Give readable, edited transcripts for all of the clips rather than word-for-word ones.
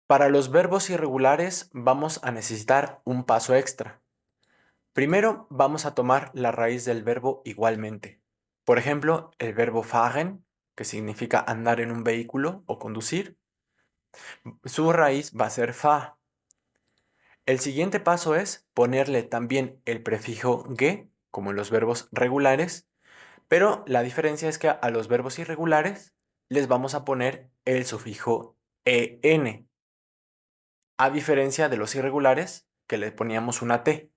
Para los verbos irregulares vamos a necesitar un paso extra. Primero vamos a tomar la raíz del verbo igualmente. Por ejemplo, el verbo fahren, que significa andar en un vehículo o conducir, su raíz va a ser fa. El siguiente paso es ponerle también el prefijo ge, como en los verbos regulares, pero la diferencia es que a los verbos irregulares les vamos a poner el sufijo en, a diferencia de los irregulares que le poníamos una t.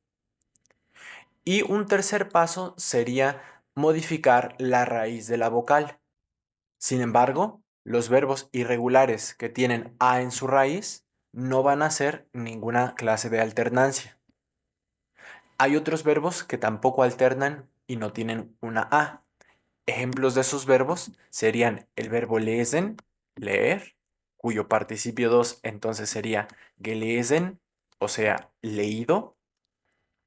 Y un tercer paso sería modificar la raíz de la vocal. Sin embargo, los verbos irregulares que tienen a en su raíz no van a hacer ninguna clase de alternancia. Hay otros verbos que tampoco alternan y no tienen una a. Ejemplos de esos verbos serían el verbo lesen, leer, cuyo participio 2 entonces sería gelesen, o sea, leído.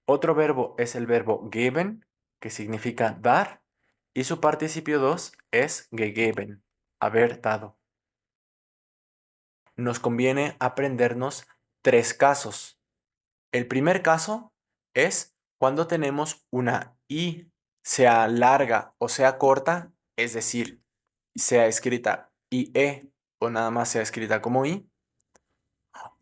Otro verbo es el verbo geben, que significa dar, y su participio 2 es gegeben, haber dado. Nos conviene aprendernos tres casos. El primer caso es cuando tenemos una I, sea larga o sea corta, es decir, sea escrita IE o nada más sea escrita como I.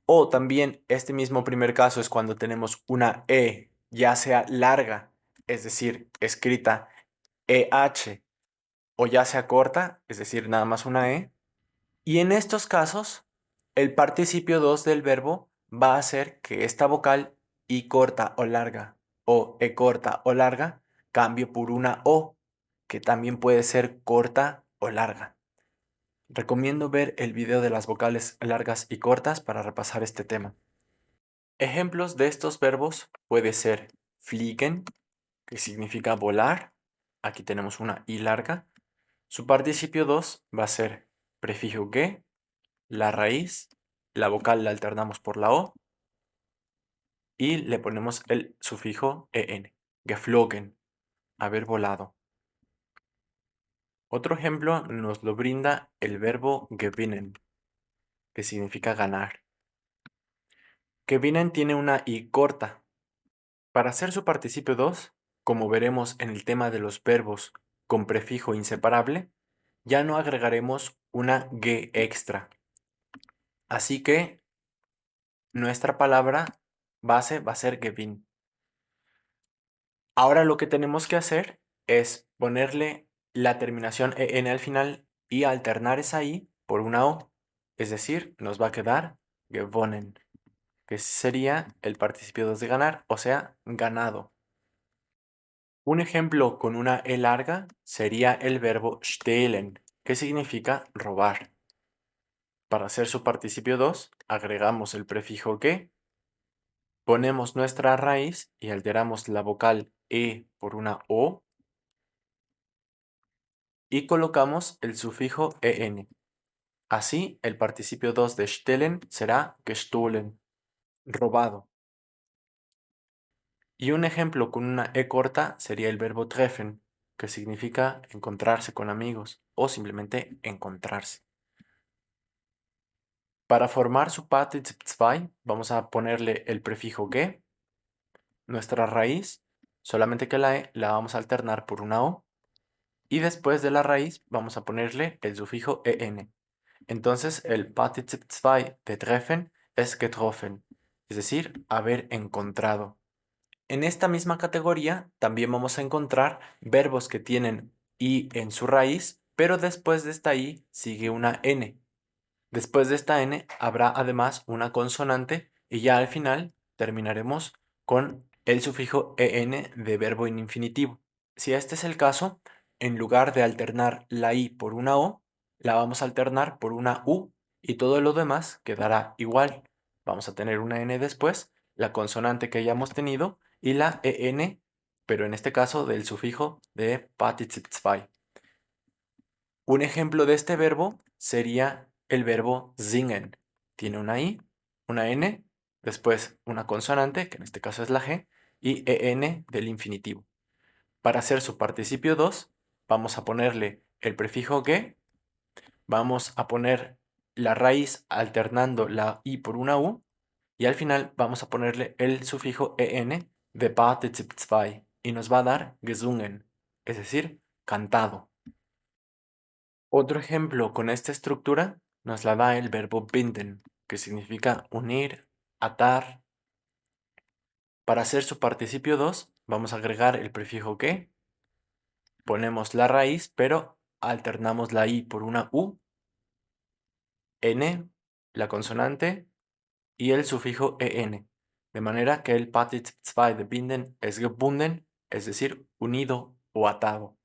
O también este mismo primer caso es cuando tenemos una E, ya sea larga, es decir, escrita EH, o ya sea corta, es decir, nada más una E. Y en estos casos, el participio 2 del verbo va a hacer que esta vocal I corta o larga o E corta o larga cambie por una O, que también puede ser corta o larga. Recomiendo ver el video de las vocales largas y cortas para repasar este tema. Ejemplos de estos verbos puede ser fliegen, que significa volar. Aquí tenemos una I larga. Su participio 2 va a ser prefijo ge, la raíz, la vocal la alternamos por la O y le ponemos el sufijo en. Geflogen, haber volado. Otro ejemplo nos lo brinda el verbo gewinnen, que significa ganar. Gewinnen tiene una I corta. Para hacer su participio 2, como veremos en el tema de los verbos con prefijo inseparable, ya no agregaremos una ge extra. Así que nuestra palabra base va a ser gewinn. Ahora lo que tenemos que hacer es ponerle la terminación en al final y alternar esa i por una o. Es decir, nos va a quedar gewonnen, que sería el participio 2 de ganar, o sea, ganado. Un ejemplo con una e larga sería el verbo stehlen, que significa robar. Para hacer su participio 2, agregamos el prefijo que, ponemos nuestra raíz y alteramos la vocal e por una o y colocamos el sufijo en. Así, el participio 2 de stehlen será gestohlen, robado. Y un ejemplo con una e corta sería el verbo treffen, que significa encontrarse con amigos o simplemente encontrarse. Para formar su Partizip 2 vamos a ponerle el prefijo ge, nuestra raíz, solamente que la e la vamos a alternar por una o, y después de la raíz vamos a ponerle el sufijo en. Entonces el Partizip 2 de treffen es getroffen, es decir, haber encontrado. En esta misma categoría también vamos a encontrar verbos que tienen i en su raíz, pero después de esta i sigue una n. Después de esta n habrá además una consonante y ya al final terminaremos con el sufijo en de verbo en infinitivo. Si este es el caso, en lugar de alternar la i por una o, la vamos a alternar por una u y todo lo demás quedará igual. Vamos a tener una n después, la consonante que hayamos tenido y la en, pero en este caso del sufijo de Partizip 2. Un ejemplo de este verbo sería el verbo singen. Tiene una i, una n, después una consonante, que en este caso es la g, y en del infinitivo. Para hacer su participio 2, vamos a ponerle el prefijo ge, vamos a poner la raíz alternando la i por una u y al final vamos a ponerle el sufijo en de Partizip 2 y nos va a dar gesungen, es decir, cantado. Otro ejemplo con esta estructura nos la da el verbo binden, que significa unir, atar. Para hacer su participio 2, vamos a agregar el prefijo que, ponemos la raíz, pero alternamos la i por una u, n, la consonante, y el sufijo en, de manera que el Partizip 2 de binden es gebunden, es decir, unido o atado.